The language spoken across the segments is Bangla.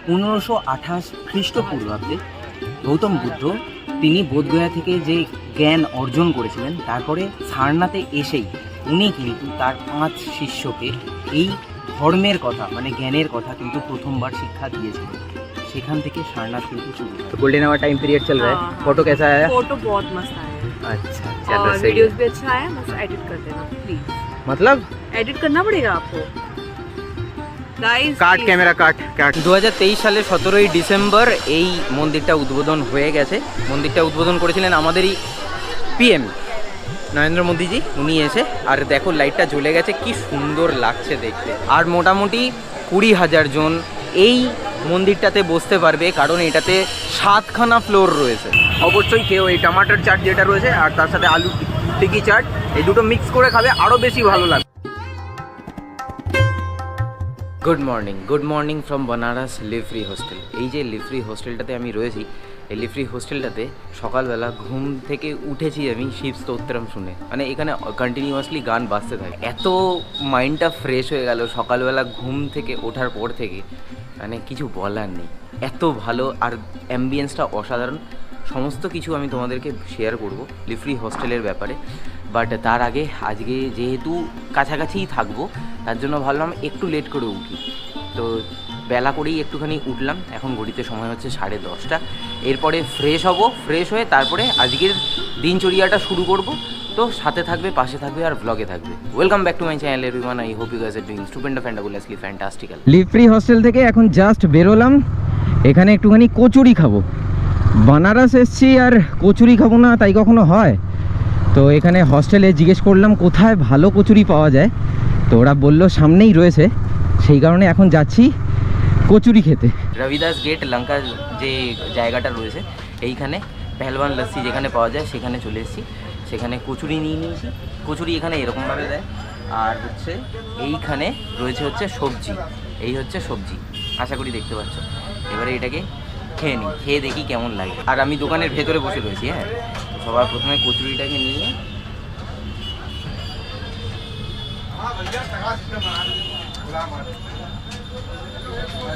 1528 খ্রিস্টপূর্বাব্দে গৌতম বুদ্ধ তিনি বোধগয়া থেকে যে জ্ঞান অর্জন করেছিলেন, তারপরে সারনাথে এসেই উনি কিন্তু তার 5 শিষ্যকে এই ধর্মের কথা মানে জ্ঞানের কথা কিন্তু প্রথমবার শিক্ষা দিয়েছিলেন। সেখান থেকে সারनाथ কিন্তু शुरू हुआ। गोल्डन आवर टाइम पीरियड चल रहा है। फोटो कैसा आया? फोटो बहुत मस्त आया। अच्छा और चलो सही वीडियोस है। भी अच्छा आया, बस एडिट कर देना प्लीज। मतलब एडिट करना पड़ेगा आपको गाइस। কাট ক্যামেরা কাট কাট। 2023 সালের 17ই ডিসেম্বর এই মন্দিরটা উদ্বোধন হয়ে গেছে। মন্দিরটা উদ্বোধন করেছিলেন আমাদেরই পিএম নরেন্দ্র মোদীজি। উনি এসে আর দেখো লাইটটা জ্বলে গেছে, কি সুন্দর লাগছে দেখতে। আর মোটামুটি 20,000 জন এই মন্দিরটাতে বসতে পারবে, কারণ এটাতে 7খানা ফ্লোর রয়েছে। অবশ্যই কেউ এই টমাটার চাট যেটা রয়েছে আর তার সাথে আলু টিকি চাট, এই দুটো মিক্স করে খাবে আরও বেশি ভালো লাগবে। Good morning from Banaras leave-free hostel. এই যে লিভ-ফ্রি হোস্টেলটাতে আমি রয়েছি, এই লিভ-ফ্রি হোস্টেলটাতে সকালবেলা ঘুম থেকে উঠেছি আমি শিব স্তোত্রম শুনে। মানে এখানে কন্টিনিউয়াসলি গান বাজতে থাকে, এত মাইন্ডটা ফ্রেশ হয়ে গেল সকালবেলা ঘুম থেকে ওঠার পর থেকে, মানে কিছু বলার নেই। এত ভালো আর অ্যাম্বিয়েন্সটা অসাধারণ। সমস্ত কিছু আমি তোমাদেরকে শেয়ার করব লিভ-ফ্রি হোস্টেলের ব্যাপারে। বাট তার আগে আজকে যেহেতু কাছাকাছিই থাকবো, তার জন্য ভাবলাম একটু লেট করে উঠি। তো বেলা করেই একটুখানি উঠলাম, এখন ঘড়িতে সময় হচ্ছে 10:30। এরপরে ফ্রেশ হব, ফ্রেশ হয়ে তারপরে আজকের দিনচর্যাটা শুরু করব। তো সাথে থাকবে, পাশে থাকবে আর ব্লগে থাকবে। Welcome back to my channel everyone. I hope you guys are doing stupendo fantabulously fantastical. Live free hostel থেকে এখন জাস্ট বেরোলাম, এখানে একটুখানি কচুরি খাবো। বানারস এসছি আর কচুরি খাবো না তাই কখনো হয়? তো এখানে হস্টেলে জিজ্ঞেস করলাম কোথায় ভালো কচুরি পাওয়া যায়, তো ওরা বললো সামনেই রয়েছে, সেই কারণে এখন যাচ্ছি কচুরি খেতে। রবিদাস গেট লঙ্কার যে জায়গাটা রয়েছে এইখানে পেহলওয়ান লস্যি যেখানে পাওয়া যায় সেখানে চলে এসেছি। সেখানে কচুরি নিয়ে নিয়েছি। কচুরি এখানে এরকমভাবে দেয়, আর হচ্ছে এইখানে রয়েছে হচ্ছে সবজি। এই হচ্ছে সবজি, আশা করি দেখতে পাচ্ছ। এবারে এটাকে খেয়ে নিই, খেয়ে দেখি কেমন লাগে। আর আমি দোকানের ভেতরে বসে রয়েছি। হ্যাঁ, সবার প্রথমে কচুরিটাকে নিয়ে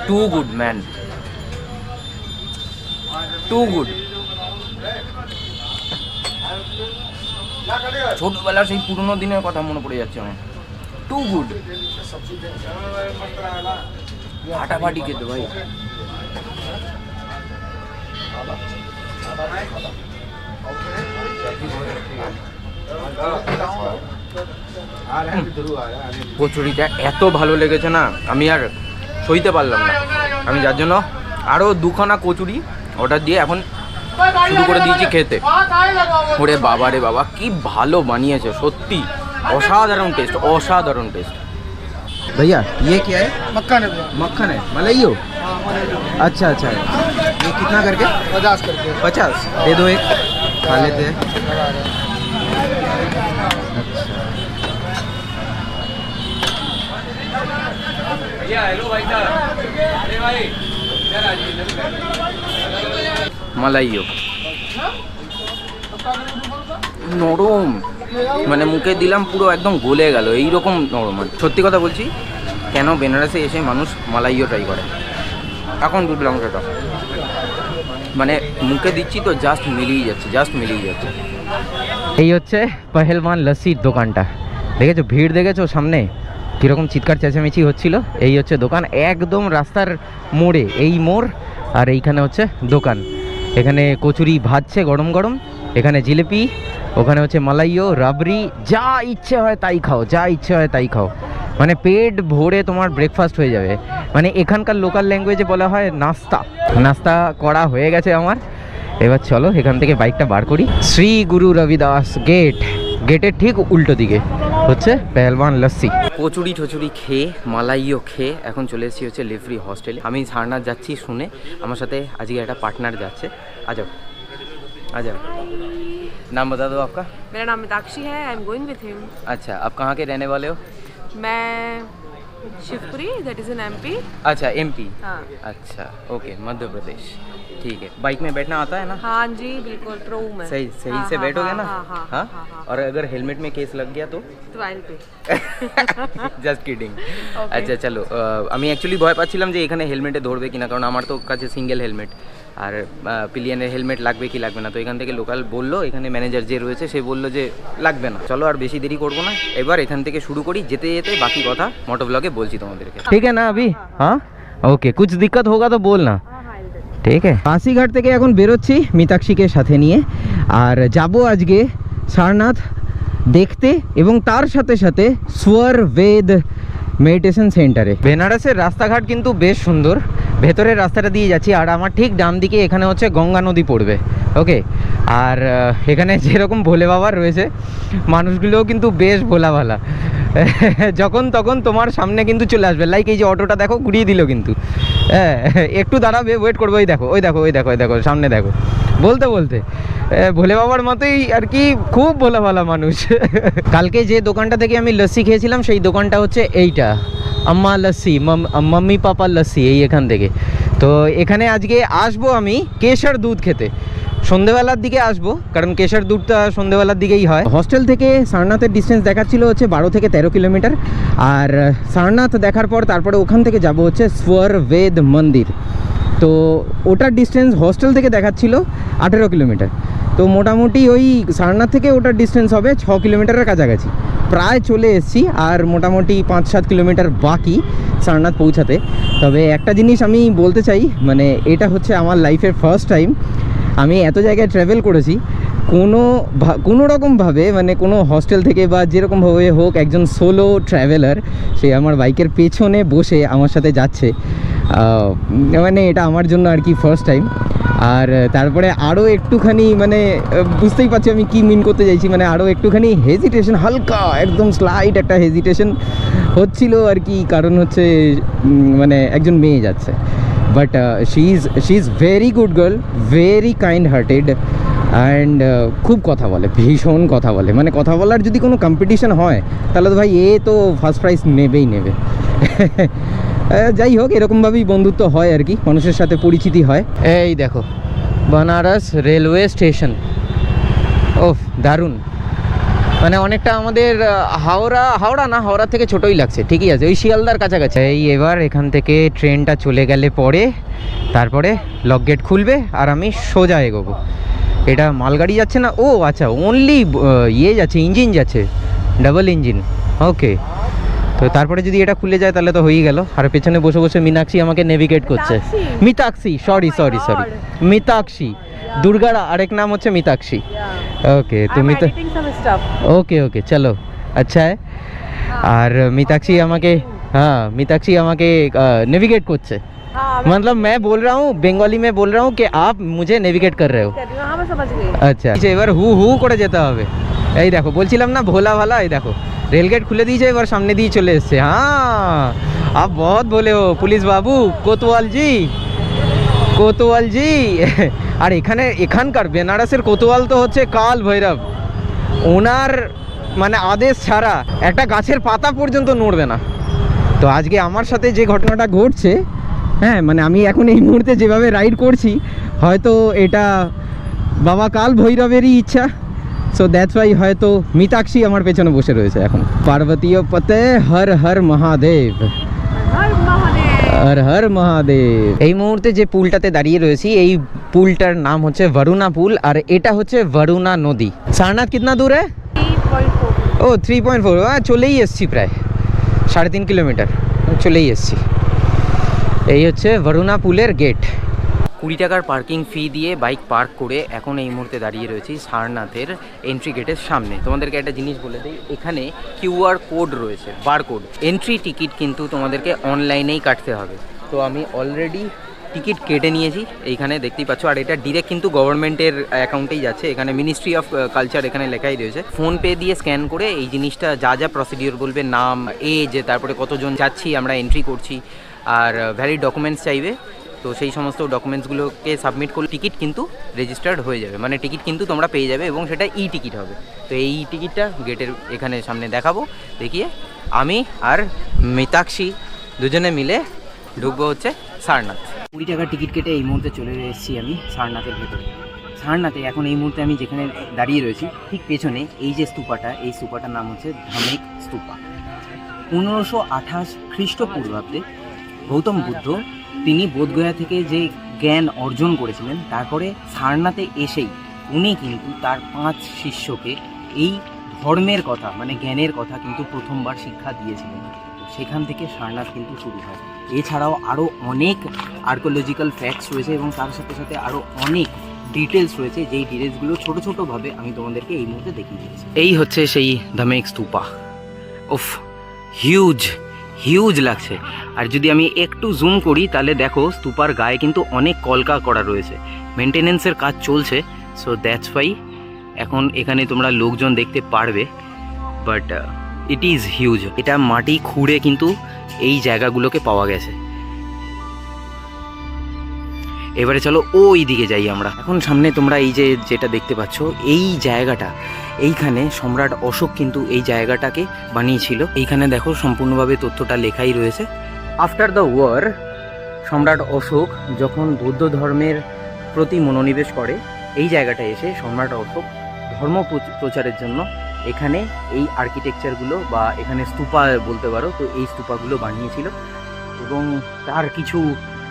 too good man, too good. ছোটবেলার সেই পুরোনো দিনের কথা মনে পড়ে যাচ্ছে আমার। টু গুড, ফাটাফাটি খেতে ভাই। কচুরিটা এত ভালো লেগেছে না, আমি আর সইতে পারলাম না। আমি যার জন্য আরও 2খানা কচুরি অর্ডার দিয়ে এখন শুরু করে দিয়েছি খেতে। ওরে বাবা রে বাবা, কি ভালো বানিয়েছে সত্যি, অসাধারণ টেস্ট, অসাধারণ টেস্ট। भैया ये क्या है? मक्खन है। मक्खन है, मलाई हो? अच्छा अच्छा, ये कितना करके? 50 करके। 50 दे दो, एक खा लेते हैं। अच्छा हेलो भाई साहब, अरे भाई मलाई हो নরম, মানে মুখে দিলাম পুরো একদম গলে গেল, এইরকম নরম। সত্যি কথা বলছি, কেন বেনারসে এসে মানুষ মালাইও ট্রাই করে, এখন বুঝলাম সেটা। মানে মুখে দিচ্ছি তো জাস্ট মিলিয়ে যাচ্ছে, জাস্ট মিলিয়ে যাচ্ছে। এই হচ্ছে পেহলওয়ান লস্যির দোকানটা, দেখেছো ভিড় দেখেছো সামনে কীরকম চিৎকার চেঁচামেচি হচ্ছিল। এই হচ্ছে দোকান, একদম রাস্তার মোড়ে, এই মোড় আর এইখানে হচ্ছে দোকান। এখানে কচুরি ভাজছে গরম গরম, এখানে জিলিপি, ওখানে হচ্ছে মালাইও, রাবড়ি, যা ইচ্ছে হয় তাই খাও, যা ইচ্ছে হয় তাই খাও। মানে পেট ভরে তোমার ব্রেকফাস্ট হয়ে যাবে। মানে এখানকার লোকাল ল্যাঙ্গুয়েজে বলা হয় নাস্তা। নাস্তা করা হয়ে গেছে আমার, এবার চলো এখান থেকে বাইকটা বার করি। শ্রী গুরু রবিদাস গেট, গেটের ঠিক উল্টো দিকে হচ্ছে পেহলওয়ান লস্যি। কচুরি টচুরি খেয়ে, মালাইও খেয়ে এখন চলে এসেছি হচ্ছে লিভ-ফ্রি হোস্টেলে। আমি সারনাথ যাচ্ছি শুনে, আমার সাথে আজকে একটা পার্টনার যাচ্ছে। আজাও আজাও, नाम बता दो आपका। मेरा नाम मीनाक्षी है, I am going with him. अच्छा, आप कहाँ के रहने वाले हो? मैं Shivpuri, that is in MP. अच्छा एमपी, हाँ अच्छा ओके, मध्य प्रदेश, ठीक है। बाइक में बैठना आता है ना? हाँ जी बिल्कुल, प्रो मैं। सही सही हाँ, से हाँ, बैठोगे हाँ, ना? हाँ, हाँ, हाँ? हाँ, हाँ। और अगर हेलमेट में केस लग गया तो? তো আইল পে। Just kidding. Okay. আচ্ছা চলো, আমি অ্যাকচুয়ালি ভয় পাচ্ছিলাম যে এখানে হেলমেটে ধরবে কিনা, কারণ আমার তো কাছে সিঙ্গেল হেলমেট, আর পিলিয়নের হেলমেট লাগবে কি লাগবে না। তো এখান থেকে লোকাল বললো, এখানে ম্যানেজার যে রয়েছে সে বললো যে লাগবে না। চলো আর বেশি দেরি করবো না, এবার এখান থেকে শুরু করি। যেতে যেতে বাকি কথা মোটো ব্লগে বলছি তোমাদেরকে, ঠিক আছে না? अभी हाँ ওকে, कुछ दिक्कत होगा तो बोलना, ঠিক আছে। কাশিঘাট থেকে এখন বেরোচ্ছি মিতাক্ষীকে সাথে নিয়ে, আর যাব আজকে সারনাথ দেখতে, এবং তার সাথে সাথে স্বর বেদ মেডিটেশন সেন্টারে। বেনারসের রাস্তাঘাট কিন্তু বেশ সুন্দর, ভেতরের রাস্তাটা দিয়ে যাচ্ছি, আর আমার ঠিক ডান দিকে এখানে হচ্ছে গঙ্গা নদী পড়বে, ওকে। আর এখানে যেরকম ভোলে বাবার রয়েছে, মানুষগুলোও কিন্তু বেশ ভোলা ভালা, যখন তখন তোমার সামনে কিন্তু চলে আসবে। লাইক এই যে অটোটা দেখো, ঘুরিয়ে দিল কিন্তু, হ্যাঁ একটু দাঁড়াবে, ওয়েট করবো। ওই দেখো ওই দেখো ওই দেখো ওই দেখো সামনে দেখো, বলতে বলতে ভোলে বাবার মতোই আর কি, খুব ভোলা ভালা মানুষ। কালকে যে দোকানটা থেকে আমি লস্যি খেয়েছিলাম, সেই দোকানটা হচ্ছে এইটা, আম্মা লস্যি, মাম্মি পাপা লস্যি, এই এখান থেকে। তো এখানে আজকে আসবো আমি কেশর দুধ খেতে, সন্ধেবেলার দিকে আসবো, কারণ কেশর দুধটা সন্ধেবেলার দিকেই হয়। হস্টেল থেকে সারনাথের ডিস্টেন্স দেখাচ্ছিল হচ্ছে 12 থেকে 13 কিলোমিটার, আর সারনাথ দেখার পর তারপরে ওখান থেকে যাব হচ্ছে স্বর বেদ মন্দির। তো ওটার ডিস্টেন্স হস্টেল থেকে দেখাচ্ছিল 18 কিলোমিটার। তো মোটামুটি ওই সারনাথ থেকে ওটার ডিস্টেন্স হবে 6 কিলোমিটারের কাছাকাছি, প্রায় চলে এসেছি। আর মোটামুটি 5-7 কিলোমিটার বাকি সারনাথ পৌঁছাতে। তবে একটা জিনিস আমি বলতে চাই, মানে এটা হচ্ছে আমার লাইফের ফার্স্ট টাইম আমি এত জায়গায় ট্রাভেল করেছি, কোনো রকমভাবে, মানে কোনো হস্টেল থেকে বা যেরকমভাবে হোক, একজন সোলো ট্রাভেলার সে আমার বাইকের পেছনে বসে আমার সাথে যাচ্ছে, মানে এটা আমার জন্য আর কি ফার্স্ট টাইম। আর তারপরে আরও একটুখানি, মানে বুঝতেই পারছি আমি কি মিন করতে চাইছি, মানে আরও একটুখানি হেজিটেশন, হালকা একদম স্লাইট একটা হেজিটেশন হচ্ছিল আর কি, কারণ হচ্ছে মানে একজন মেয়ে যাচ্ছে। But she is very good girl, very kind hearted, and খুব কথা বলে, ভীষণ কথা বলে। মানে কথা বলার যদি কোনো কম্পিটিশন হয় তাহলে তো ভাই এ তো ফার্স্ট প্রাইজ নেবেই নেবে। যাই হোক, এরকমভাবেই বন্ধুত্ব হয় আর কি, মানুষের সাথে পরিচিতি হয়। এই দেখো বেনারস রেলওয়ে স্টেশন, ওফ দারুণ, মানে অনেকটা আমাদের হাওড়া না, হাওড়া থেকে ছোটোই লাগছে, ঠিকই আছে, ওই শিয়ালদার কাছাকাছি। এই এবার এখান থেকে ট্রেনটা চলে গেলে পরে তারপরে লক গেট খুলবে আর আমি সোজা এগোবো। এটা মালগাড়ি যাচ্ছে না, ও আচ্ছা অনলি ইয়ে যাচ্ছে, ইঞ্জিন যাচ্ছে, ডাবল ইঞ্জিন, ওকে। তো তারপরে যদি এটা খুলে যায় তাহলে তো হয়েই গেল। আর পেছনে বসে বসে মীনাক্ষী আমাকে নেভিগেট করছে। মিতাক্ষী, সরি মিতাক্ষী, দুর্গার আরেক নাম হচ্ছে মিতাক্ষী, ওকে। তো ওকে ওকে চলো, আচ্ছা है। আর মিতাক্ষী আমাকে नेविगेट করছে, मतलब मैं बोल रहा हूँ, बेंगली में बोल रहा हूँ कि आप मुझे नेविगेट कर रहे हो। আচ্ছা এবার হু করে যেতে হবে। এই দেখো বলছিলাম না ভোলা ভালা, এই দেখো রেলগেট খুলে দিয়েছে, এবার সামনে দিয়ে চলে এসছে। হ্যাঁ आप बहुत भोले हो पुलिस बाबू, কোতোয়াল জি। আর এখানকার বেনারসের কোতোয়াল তো হচ্ছে কাল ভৈরব, ওনার মানে আদেশ ছাড়া একটা গাছের পাতা পর্যন্ত নড়বে না। তো আজকে আমার সাথে যে ঘটনাটা ঘটছে, হ্যাঁ মানে আমি এখন এই মুহূর্তে যেভাবে রাইড করছি, হয়তো এটা বাবা কাল ভৈরবেরই ইচ্ছা। সো দ্যাটস ওয়াই হয়তো মিতাক্ষী আমার পেছনে বসে রয়েছে এখন। পার্বতীয় পতে হর হর মহাদেব, হর হর মহাদেব। এই মুহূর্তে যে পুলটাতে দাঁড়িয়ে রয়েছি, এই পুলটার নাম হচ্ছে বরুণা পুল, আর এটা হচ্ছে বরুণা নদী। সারনাথ কিতনা দূর है? 3.4। ও 3.4, চলেই এসছি, প্রায় 3.5 কিলোমিটার চলেই এসছি। এই হচ্ছে বরুণা পুলের গেট। 20 টাকার পার্কিং ফি দিয়ে বাইক পার্ক করে এখন এই মুহূর্তে দাঁড়িয়ে রয়েছি সারনাথের এন্ট্রি গেটের সামনে। তোমাদেরকে একটা জিনিস বলে দিই, এখানে কিউআর কোড রয়েছে, বারকোড। এন্ট্রি টিকিট কিন্তু তোমাদেরকে অনলাইনেই কাটতে হবে। তো আমি অলরেডি টিকিট কেটে নিয়েছি, এইখানে দেখতেই পাচ্ছ। আর এটা ডিরেক্ট কিন্তু গভর্নমেন্টের অ্যাকাউন্টেই যাচ্ছে, এখানে মিনিস্ট্রি অফ কালচার এখানে লেখাই রয়েছে। ফোনপে দিয়ে স্ক্যান করে এই জিনিসটা যা প্রসিডিওর বলবে, নাম, এজ, তারপরে কতজন যাচ্ছি আমরা, এন্ট্রি করছি, আর ভ্যালিড ডকুমেন্টস চাইবে। তো সেই সমস্ত ডকুমেন্টসগুলোকে সাবমিট করলে টিকিট কিন্তু রেজিস্টার্ড হয়ে যাবে, মানে টিকিট কিন্তু তোমরা পেয়ে যাবে, এবং সেটা ই টিকিট হবে। তো এই টিকিটটা গেটের এখানে সামনে দেখাবো, দেখিয়ে আমি আর মিতাক্ষী দুজনে মিলে ঢুকবো হচ্ছে সারনাথ। 20 টাকার টিকিট কেটে এই মুহূর্তে চলে এসেছি আমি সারনাথের ভেতরে। সারনাথে এখন এই মুহূর্তে আমি যেখানে দাঁড়িয়ে রয়েছি ঠিক পেছনে এই যে স্তূপাটা, এই স্তূপাটার নাম হচ্ছে ধামেক স্তূপা। 1528 খ্রিস্টপূর্বাব্দে গৌতম বুদ্ধ তিনি বোধগয়া থেকে যে জ্ঞান অর্জন করেছিলেন, তারপরে সারনাথে এসেই উনি কিন্তু তার 5 শিষ্যকে এই ধর্মের কথা মানে জ্ঞানের কথা কিন্তু প্রথমবার শিক্ষা দিয়েছিলেন। তো সেখান থেকে সারনাথ কিন্তু শুরু হয়। এছাড়াও আরও অনেক আর্কোলজিক্যাল ফ্যাক্টস রয়েছে এবং তার সাথে সাথে আরও অনেক ডিটেলস রয়েছে, যেই ডিটেলসগুলো ছোটো ছোটোভাবে আমি তোমাদেরকে এই মুহূর্তে দেখিয়ে দিয়েছি। এই হচ্ছে সেই ধামেক স্তূপা। উফ, হিউজ হিউজ লাগছে। আর যদি আমি একটু জুম করি তাহলে দেখো স্তূপার গায়ে কিন্তু অনেক কলকা করা রয়েছে, মেনটেনেন্সের কাজ চলছে। সো দ্যাটস ওয়াই এখন এখানে তোমরা লোকজন দেখতে পারবে, বাট ইট ইজ হিউজ। এটা মাটি খুঁড়ে কিন্তু এই জায়গাগুলোকে পাওয়া গেছে। এবারে চলো ওই দিকে যাই আমরা। এখন সামনে তোমরা এই যে যেটা দেখতে পাচ্ছ এই জায়গাটা, এইখানে সম্রাট অশোক কিন্তু এই জায়গাটাকে বানিয়েছিল। এইখানে দেখো সম্পূর্ণভাবে তথ্যটা লেখাই রয়েছে। আফটার দ্য ওয়ার সম্রাট অশোক যখন বৌদ্ধ ধর্মের প্রতি মনোনিবেশ করে, এই জায়গাটা এসে সম্রাট অশোক ধর্ম প্রচারের জন্য এখানে এই আর্কিটেকচারগুলো বা এখানে স্তূপা বলতে পারো, তো এই স্তূপাগুলো বানিয়েছিল। এবং তার কিছু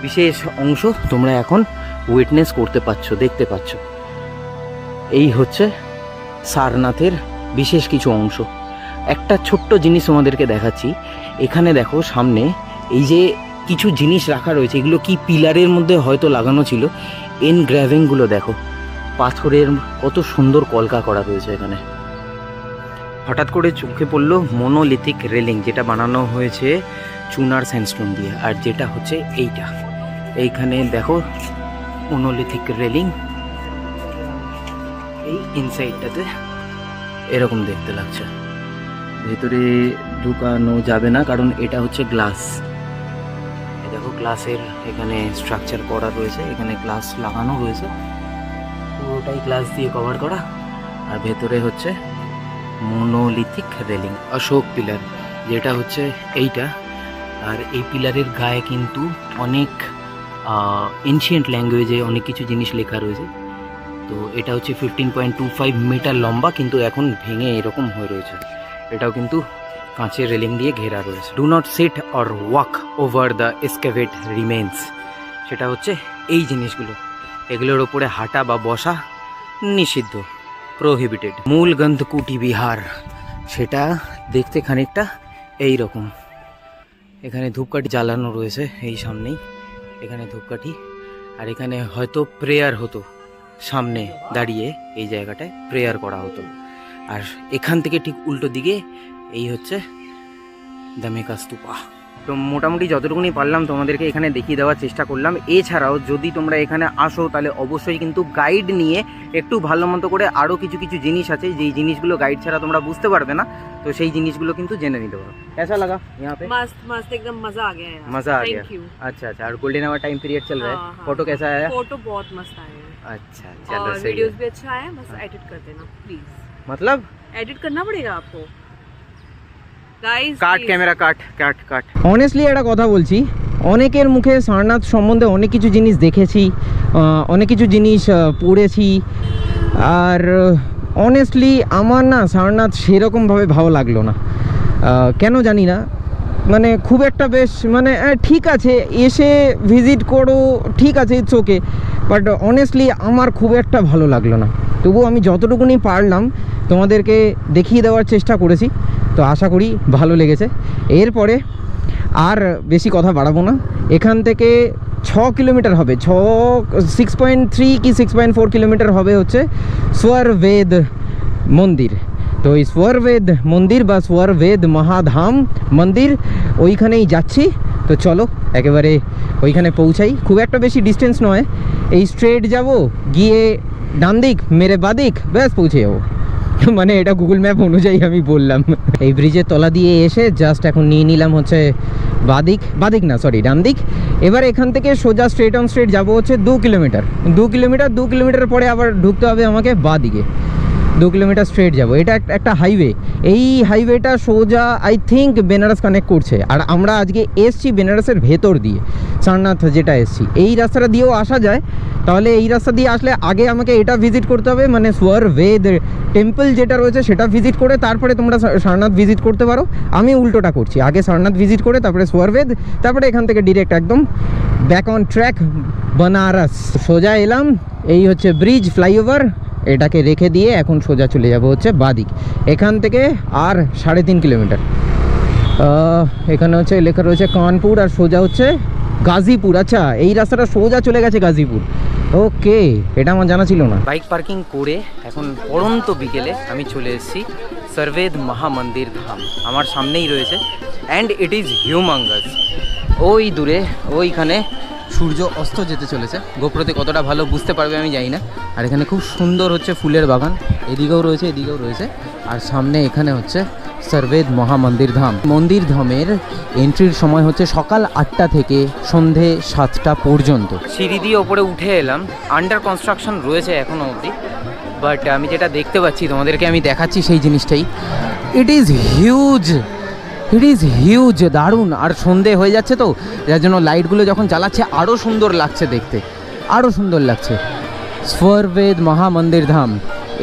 বিশেষ অংশ তোমরা এখন উইটনেস করতে পাচ্ছ, দেখতে পাচ্ছ। এই হচ্ছে সারনাথের বিশেষ কিছু অংশ। একটা ছোট্ট জিনিস তোমাদেরকে দেখাচ্ছি। এখানে দেখো সামনে এই যে কিছু জিনিস রাখা রয়েছে, এগুলো কি পিলারের মধ্যে হয়তো লাগানো ছিল। এনগ্রেভিংগুলো দেখো, পাথরের কত সুন্দর কলকা করা রয়েছে এখানে। হঠাৎ করে চোখে পড়লো মোনোলিথিক রেলিং, যেটা বানানো হয়েছে চুনার স্যান্ডস্টোন দিয়ে। আর যেটা হচ্ছে এইটা, এইখানে দেখো মোনোলিথিক রেলিং, এই ইনসাইডটাতে এরকম দেখতে লাগছে। ভেতরে ঢুকানো যাবে না কারণ এটা হচ্ছে গ্লাস। দেখো গ্লাসের এখানে স্ট্রাকচার করা রয়েছে, এখানে গ্লাস লাগানো রয়েছে, পুরোটাই গ্লাস দিয়ে কভার করা। আর ভেতরে হচ্ছে মোনোলিথিক রেলিং, অশোক পিলার যেটা হচ্ছে এইটা। আর এই পিলারের গায়ে কিন্তু অনেক এনশিয়েন্ট ল্যাঙ্গুয়েজে অনেক কিছু জিনিস লেখা রয়েছে। তো এটা হচ্ছে 15.25 মিটার লম্বা, কিন্তু এখন ভেঙে এরকম হয়ে রয়েছে। এটাও কিন্তু কাঁচের রেলিং দিয়ে ঘেরা রয়েছে। Do not sit or walk over the excavate remains, সেটা হচ্ছে এই জিনিসগুলো, এগুলোর ওপরে হাঁটা বা বসা নিষিদ্ধ, প্রোহিবিটেড। মূল গন্ধকুটি বিহার, সেটা দেখতে খানিকটা এই রকম। এখানে ধূপকাঠি জ্বালানো রয়েছে এই সামনেই, এখানে ধূপকাঠি। আর এখানে হয়তো প্রেয়ার হতো, সামনে দাঁড়িয়ে এই জায়গাটায় প্রেয়ার করা হতো। আর এখান থেকে ঠিক উল্টো দিকে এই হচ্ছে ধামেকা স্তূপা। তো মোটামুটি যতটুকুনি পারলাম তোমাদেরকে এখানে দেখিয়ে দেওয়ার চেষ্টা করলাম। এছাড়াও যদি তোমরা এখানে আসো তাহলে অবশ্যই কিন্তু গাইড নিয়ে একটু ভালো মতো করে, আরও কিছু কিছু জিনিস আছে যেই জিনিসগুলো গাইড ছাড়া তোমরা বুঝতে পারবে না, তো সেই জিনিসগুলো কিন্তু জেনে নিতে পারো। कैसा लगा यहाँ पे? मस्त मस्त एकदम मजा आ गया है। मजा आ गया। Thank you. अच्छा अच्छा। और गोल्डन आवर टाइम पीरियड चल रहा है, फोटो कैसा आया? फोटो बहुत मस्त आए हैं। अच्छा चलो और सही वीडियोस है। भी अच्छा आया है, बस एडिट कर देना प्लीज। मतलब एडिट करना पड़ेगा आपको गाइस। কাট ক্যামেরা, কাট কাট কাট। অনেস্টলি একটা কথা বলছি, অনেকের মুখে সারনাথ সম্বন্ধে অনেক কিছু জিনিস দেখেছি, অনেক কিছু জিনিস পড়েছি। আর অনেস্টলি আমার না সারনাথ সেরকমভাবে ভালো লাগলো না, কেন জানি না। মানে খুব একটা বেশ মানে ঠিক আছে, এসে ভিজিট করো, ঠিক আছে, ইটস ওকে, বাট অনেস্টলি আমার খুব একটা ভালো লাগলো না। তবুও আমি যতটুকুনি পারলাম তোমাদেরকে দেখিয়ে দেওয়ার চেষ্টা করেছি, তো আশা করি ভালো লেগেছে। এরপরে আর বেশি কথা বাড়াবো না। এখান থেকে 6 কিলোমিটার হবে, 6.3 কি 6.4 কিলোমিটার হবে হচ্ছে স্বরবেদ মন্দির। তো এই স্বরবেদ মন্দির বা স্বরবেদ মহাধাম মন্দির, ওইখানেই যাচ্ছি। তো চলো একেবারে ওইখানে পৌঁছাই। খুব একটা বেশি ডিস্টেন্স নয়, এই স্ট্রেট যাব, গিয়ে ডান দিক মেরে বাদিক, ব্যাস পৌঁছে যাবো। মানে এটা গুগল ম্যাপ অনুযায়ী আমি বললাম। এই ব্রিজের তলা দিয়ে এসে জাস্ট এখন নিয়ে নিলাম হচ্ছে বাদিক না সরি ডান দিক। এবার এখান থেকে সোজা স্ট্রেট অন স্ট্রেট যাবো হচ্ছে 2 কিলোমিটার পরে আবার ঢুকতে হবে আমাকে বাদিকে। 2 কিলোমিটার স্ট্রেট যাব। এটা একটা হাইওয়ে, এই হাইওয়েটা সোজা আই থিঙ্ক বেনারস কানেক্ট করছে। আর আমরা আজকে এসছি বেনারসের ভেতর দিয়ে, সারনাথ যেটা এসছি এই রাস্তাটা দিয়েও আসা যায়। তাহলে এই রাস্তা দিয়ে আসলে আগে আমাকে এটা ভিজিট করতে হবে, মানে স্বরভেদ টেম্পল যেটা রয়েছে সেটা ভিজিট করে তারপরে তোমরা সারনাথ ভিজিট করতে পারো। আমি উল্টোটা করছি, আগে সারনাথ ভিজিট করে তারপরে স্বরভেদ, তারপরে এখান থেকে ডিরেক্ট একদম ব্যাক অন ট্র্যাক বেনারস। সোজা এলাম, এই হচ্ছে ব্রিজ, ফ্লাইওভার, এটাকে রেখে দিয়ে এখন সোজা চলে যাব হচ্ছে বাদিক। এখান থেকে আর 3.5 কিলোমিটার। এখানে হচ্ছে লেখা রয়েছে কানপুর, আর সোজা হচ্ছে গাজীপুর। আচ্ছা, এই রাস্তাটা সোজা চলে গেছে গাজীপুর। ওকে, এটা আমার জানা ছিল না। বাইক পার্কিং করে এখন পড়ন্ত বিকেলে আমি চলে এসেছি সর্বেদ মহামন্দির ধাম। আমার সামনেই রয়েছে অ্যান্ড ইট ইজ হিউমাঙ্গাস। ওই দূরে ওইখানে সূর্য অস্ত যেতে চলেছে। গোপ্রতে কতটা ভালো বুঝতে পারবে আমি জানি না। আর এখানে খুব সুন্দর হচ্ছে ফুলের বাগান, এদিকেও রয়েছে এদিকেও রয়েছে। আর সামনে এখানে হচ্ছে সর্বেদ মহামন্দির ধাম। মন্দির ধামের এন্ট্রির সময় হচ্ছে সকাল 8টা থেকে সন্ধে 7টা পর্যন্ত। সিঁড়ি দিয়ে ওপরে উঠে এলাম, আন্ডার কনস্ট্রাকশন রয়েছে এখনও অবধি, বাট আমি যেটা দেখতে পাচ্ছি তোমাদেরকে আমি দেখাচ্ছি সেই জিনিসটাই। It is huge, it is huge, দারুণ। আর সন্ধে হয়ে যাচ্ছে তো, যার জন্য লাইটগুলো যখন জ্বালাচ্ছে আরও সুন্দর লাগছে দেখতে, আরও সুন্দর লাগছে। সর্বেদ মহামন্দির ধাম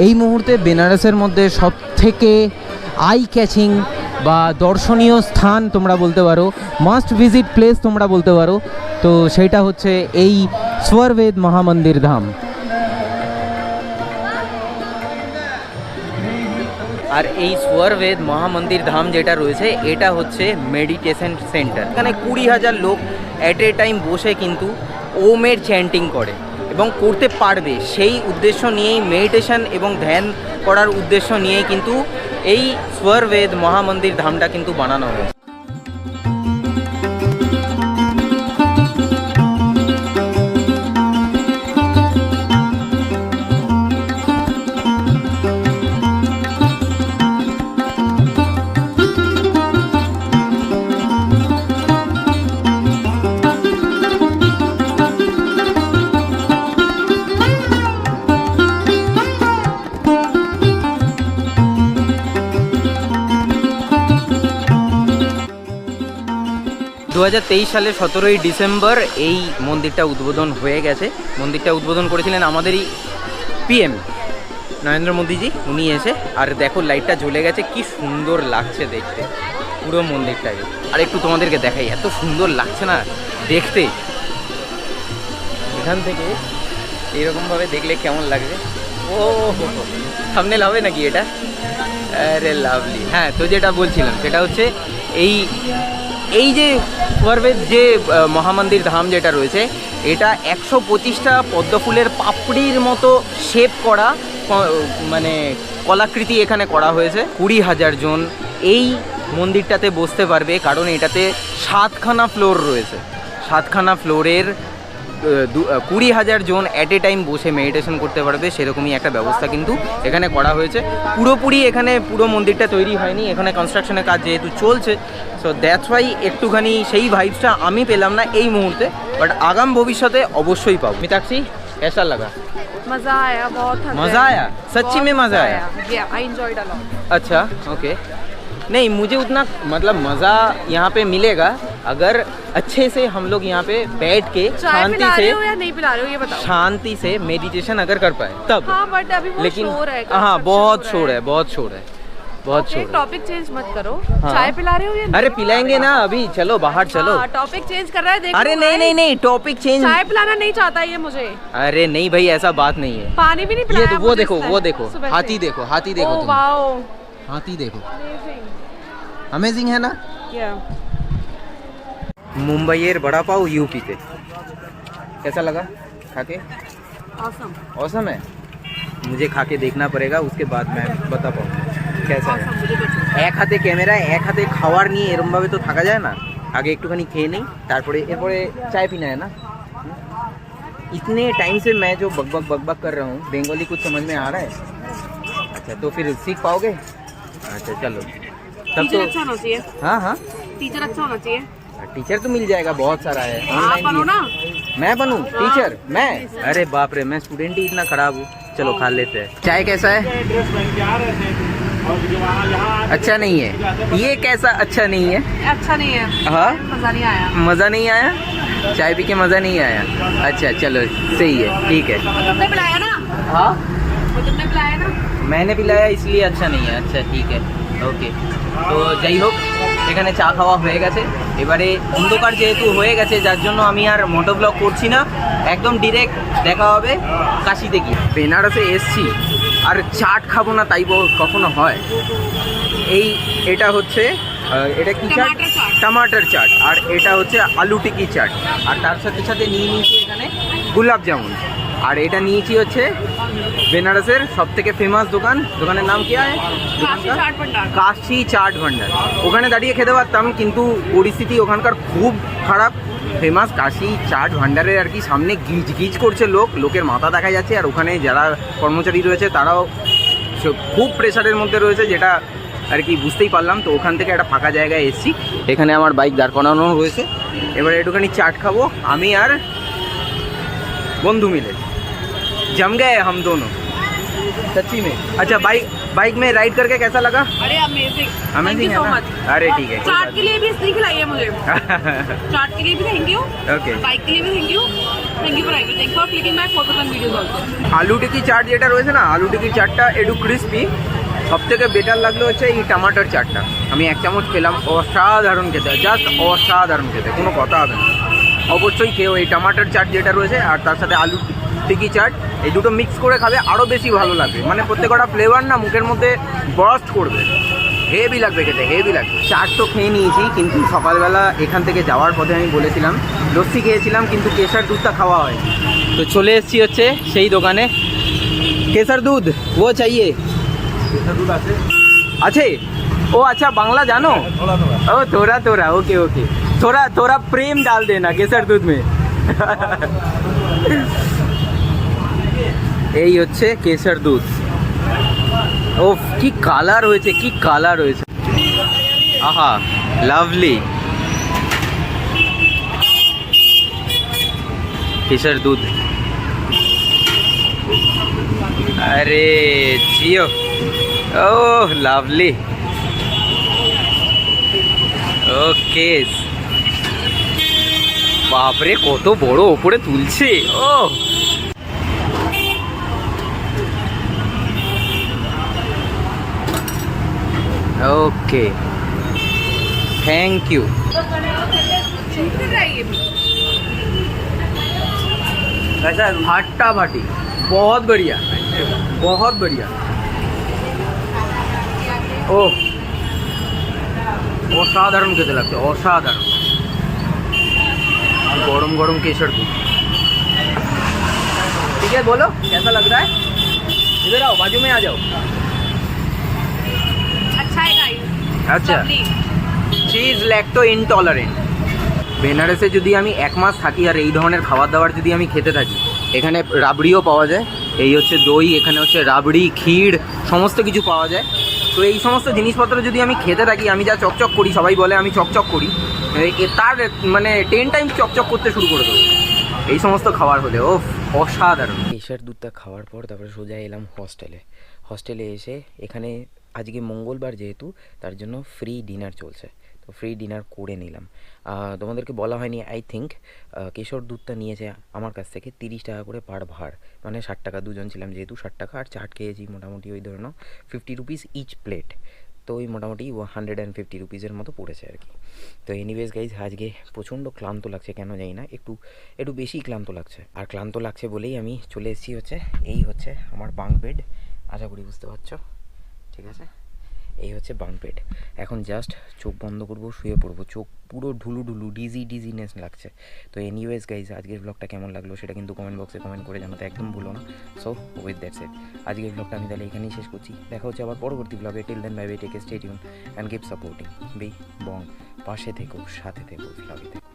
এই মুহূর্তে বেনারসের মধ্যে সব থেকে আই ক্যাচিং বা দর্শনীয় স্থান তোমরা বলতে পারো, মাস্ট ভিজিট প্লেস তোমরা বলতে পারো। তো সেইটা হচ্ছে এই সর্বেদ মহামন্দির ধাম। আর এই সর্বেদ মহামন্দির ধাম যেটা রয়েছে এটা হচ্ছে মেডিটেশন সেন্টার। এখানে 20,000 লোক অ্যাট এ টাইম বসে কিন্তু ওমের চ্যান্টিং করে এবং করতে পারবে, সেই উদ্দেশ্য নিয়েই মেডিটেশন এবং ধ্যান করার উদ্দেশ্য নিয়ে কিন্তু এই সর্বেদ মহামন্দির ধামটা কিন্তু বানানো হয়েছে। দু 2023 সালের 17ই ডিসেম্বর এই মন্দিরটা উদ্বোধন হয়ে গেছে। মন্দিরটা উদ্বোধন করেছিলেন আমাদেরই পিএম নরেন্দ্র মোদীজি, উনি এসে। আর দেখো লাইটটা জ্বলে গেছে, কি সুন্দর লাগছে দেখতে পুরো মন্দিরটাকে। আর একটু তোমাদেরকে দেখাই, এত সুন্দর লাগছে না দেখতে। এখান থেকে এইরকমভাবে দেখলে কেমন লাগবে। ও থাম্বনেল হবে নাকি এটা? আরে লাভলি। হ্যাঁ, তো যেটা বলছিলাম সেটা হচ্ছে এই যে সর্বেদ যে মহামন্দির ধাম যেটা রয়েছে, এটা 125টা পদ্মফুলের পাপড়ির মতো শেপ করা, মানে কলাকৃতি এখানে করা হয়েছে। 20,000 জন এই মন্দিরটাতে বসতে পারবে, কারণ এটাতে 7খানা ফ্লোর রয়েছে। 7খানা ফ্লোরের 20,000 জন অ্যাট এ টাইম বসে মেডিটেশন করতে পারবে, সেরকমই একটা ব্যবস্থা কিন্তু এখানে করা হয়েছে। পুরোপুরি এখানে পুরো মন্দিরটা তৈরি হয়নি, এখানে কনস্ট্রাকশনের কাজ যেহেতু চলছে, সো দ্যাটস ওয়াই একটুখানি সেই ভাইবসটা আমি পেলাম না এই মুহূর্তে, বাট আগাম ভবিষ্যতে অবশ্যই পাবো। মিতাক্ষী, कैसा लगा? मजा आया, बहुत मज़ा आया? सच्ची में मज़ा आया? I enjoyed a lot. अच्छा, ओके। नहीं, मुझे उतना मतलब मज़ा यहाँ पे मिलेगा अगर अच्छे से हम लोग यहाँ पे बैठ के शांति से, या नहीं पिला रहे हो ये बताओ, शांति से मेडिटेशन अगर कर पाए तब। हाँ, बट अभी बहुत लेकिन शोर है, हाँ, बहुत शोर है, बहुत शोर है, बहुत शोर है। टॉपिक चेंज मत करो। हाँ। चाय पिला रहे हो या नहीं? अरे पिलाएंगे ना अभी, चलो बाहर चलो। टॉपिक चेंज कर रहा है, देखो। अरे नहीं नहीं नहीं, टॉपिक चेंज। चाय पिलाना नहीं चाहता ये मुझे। अरे नहीं भाई, ऐसा बात नहीं है। पानी भी नहीं ये पिलाया तो वो मुझे देखो, इसने वो देखो, सुबह से। हाथी देखो, हाथी देखो ओह तुम, वाओ, हाथी देखो, अमेजिंग। अमेजिंग है ना। क्या मुंबईर बड़ा पाव यूपी पे कैसा लगा खा के? ऑसम, औसम है। मुझे खा के देखना पड़ेगा, उसके बाद मैं बता पाऊँगा कैसा है। ऑसम, मुझे तो এক হাতে ক্যামেরা, এক হাতে খাওয়ার নিয়ে এরমভাবে তো থাকা যায় না। আগে একটুখানি খেয়ে নেই, তারপরে এরপরে চাय पीना है ना। इतने टाइम से मैं जो बकबक कर रहा हूँ, बंगाली कुछ समझ में आ रहा है? अच्छा, तो फिर सीख पाओगे? अच्छा चलो, तब टीचर तो अच्छा होना चाहिए, हाँ हाँ, टीचर अच्छा होना चाहिए। टीचर तो मिल जाएगा, बहुत सारा है आप ऑनलाइन बनो भी। ना। मैं बनूं टीचर? मैं? अरे बाप रे, मैं स्टूडेंट ही इतना खराब हूँ। चलो खा लेते हैं। चाय कैसा है? अच्छा नहीं है। ये कैसा अच्छा नहीं है? अच्छा नहीं है। हाँ मजा नहीं आया। मज़ा नहीं आया? चाय पी के मज़ा नहीं आया? अच्छा चलो सही है, ठीक है। तुमने पिलाया ना? हाँ वो तुमने पिलाया ना? मैंने पिलाया इसलिए अच्छा नहीं है। अच्छा ठीक है, ওকে। তো যাই হোক, এখানে চা খাওয়া হয়ে গেছে। এবারে অন্ধকার যেহেতু হয়ে গেছে, যার জন্য আমি আর মোটো ব্লগ করছি না, একদম ডিরেক্ট দেখা হবে কাশিতে গিয়ে। বেনারসে এসছি আর চাট খাবো না তাই কখনো হয়? এটা হচ্ছে এটা কি চাট? টমাটার চাট। টমাটার চাট। আর এটা হচ্ছে আলু টিকি চাট। আর তার সাথে সাথে নিয়ে নিয়েছি এখানে গুলাব জামুন। আর এটা নিয়েছি হচ্ছে বেনারসের সব থেকে ফেমাস দোকানের নাম কি হয়? काशी चाट भंडार। কাশি চাট ভান্ডার। ওখানে দাঁড়িয়ে খেতে পারতাম, কিন্তু পরিস্থিতি ওখানকার খুব খারাপ। ফেমাস কাশি চাট ভান্ডারের আর কি সামনে গিজ গিজ করছে লোকের মাথা দেখা যাচ্ছে। আর ওখানে যারা কর্মচারী রয়েছে তারাও খুব প্রেশারের মধ্যে রয়েছে, যেটা আর কি বুঝতেই পারলাম। তো ওখান থেকে একটা ফাঁকা জায়গায় এসেছি, এখানে আমার বাইক দাঁড় করানো রয়েছে। এবারে একটুখানি চাট খাবো আমি আর বন্ধু মিলে। जम गए हम दोनों सच्ची में। अच्छा बाइक में राइड करके कैसा लगा? अरे अमेजिंग। अमेजिंग है ना? अरे ठीक है। चाट के लिए भी इसने खिलाई है मुझे। चाट के लिए भी थैंक यू। ओके। बाइक के लिए भी thank you for everything, for clicking my photos and videos also. আলু টিকি চাট যেটা রয়েছে না, আলু টিকি চাটটা একটু ক্রিস্পি। সব থেকে বেটার লাগলো হচ্ছে এই টমাটার চাটটা। আমি এক চামচ খেলাম, অসাধারণ খেতে, জাস্ট অসাধারণ খেতে, কোনো কথা হবে না। অবশ্যই খেয়েও এই টমাটার চাট যেটা রয়েছে আর তার সাথে আলু টিকি চাট, এই দুটো মিক্স করে খাবে আরও বেশি ভালো লাগবে। মানে প্রত্যেকটা ফ্লেভার না মুখের মধ্যে বার্স্ট করবে, হেভি লাগবে খেতে, হেভি লাগবে। চাট তো খেয়ে নিয়েছি, কিন্তু সকালবেলা এখান থেকে যাওয়ার পথে আমি বলেছিলাম লস্যি খেয়েছিলাম, কিন্তু কেশর দুধটা খাওয়া হয়। তো চলে এসেছি হচ্ছে সেই দোকানে। কেশর দুধ ও চাইয়ে? কেশর দুধ আছে? আছে? ও আচ্ছা, বাংলা জানো? ও তোরা ওকে ওকে। थोड़ा प्रेम डाल देना केसर दूध में। এই হচ্ছে কেশর দুধ। ও কি কালার হয়েছে, কি কালার হয়েছে, আহা লাভলি। কেশর দুধ, আরে জিও, ও লাভলি। ওকে, বাপরে কত বড় ওপরে তুলছে। ও ओके, थैंक यू। कैसा? फाटा फाटी, बहुत बढ़िया, बहुत बढ़िया। ओह, অসাধারণ খেতে লাগছে, অসাধারণ। गरम गरम केसर दूध। ठीक है, बोलो कैसा लग रहा है? इधर आओ, बाजू में आ जाओ। अच्छा है गाइस। আচ্ছা, শি ইজ ল্যাকটো ইনটলারেন্ট। বেনারসে যদি আমি এক মাস থাকি আর এই ধরনের খাবার দাবার যদি আমি খেতে থাকি, এখানে রাবড়িও পাওয়া যায়, এই হচ্ছে দই, এখানে হচ্ছে রাবড়ি, ক্ষীর, সমস্ত কিছু পাওয়া যায়। তো এই সমস্ত জিনিসপত্র যদি আমি খেতে থাকি, আমি যা চকচক করি, সবাই বলে আমি চকচক করি, তার মানে 10 টাইম চকচক করতে শুরু করে দেবো এই সমস্ত খাবার হলে। ও অসাধারণ। কেশর দুধটা খাওয়ার পর তারপরে সোজা এলাম হস্টেলে এসে এখানে আজকে মঙ্গলবার যেহেতু, তার জন্য ফ্রি ডিনার চলছে, তো ফ্রি ডিনার করে নিলাম। তোমাদেরকে বলা হয়নি আই থিঙ্ক, কেশর দুধটা নিয়েছে আমার কাছ থেকে 30 টাকা করে পার ভার, মানে 60 টাকা, দুজন ছিলাম যেহেতু 60 টাকা। আর চাট খেয়েছি মোটামুটি ওই ধরে নাও 50 রুপিস ইচ প্লেট, তো ওই মোটামুটি 150 রুপিসের মতো পড়েছে আর কি। তো এনিওয়েজ গাইজ, আজকে প্রচণ্ড ক্লান্ত লাগছে, কেন জানি না, একটু বেশি ক্লান্ত লাগছে। আর ক্লান্ত লাগছে বলেই আমি চলে এসেছি হচ্ছে, এই হচ্ছে আমার বাঙ্ক বেড, আশা করি বুঝতে পারছো, ঠিক আছে? এই হচ্ছে বাঙ্ক বেড। এখন জাস্ট চোখ বন্ধ করবো, শুয়ে পড়বো, চোখ পুরো ঢুলু ডিজিনেস লাগছে। তো এনিওয়েজ গাইজ, আজকের ব্লগটা কেমন লাগলো সেটা কিন্তু কমেন্ট বক্সে কমেন্ট করে জানাতে একদম ভুলো না। সো উইথ দ্যাটস ইট, আজকের ব্লগটা আমি তাহলে এখানেই শেষ করছি। দেখা হচ্ছে আবার পরবর্তী ব্লগে। Till then bye bye, take stay tune and keep supporting B Bong. পাশে থেকো, সাথে থেকো, লাভে থেকো।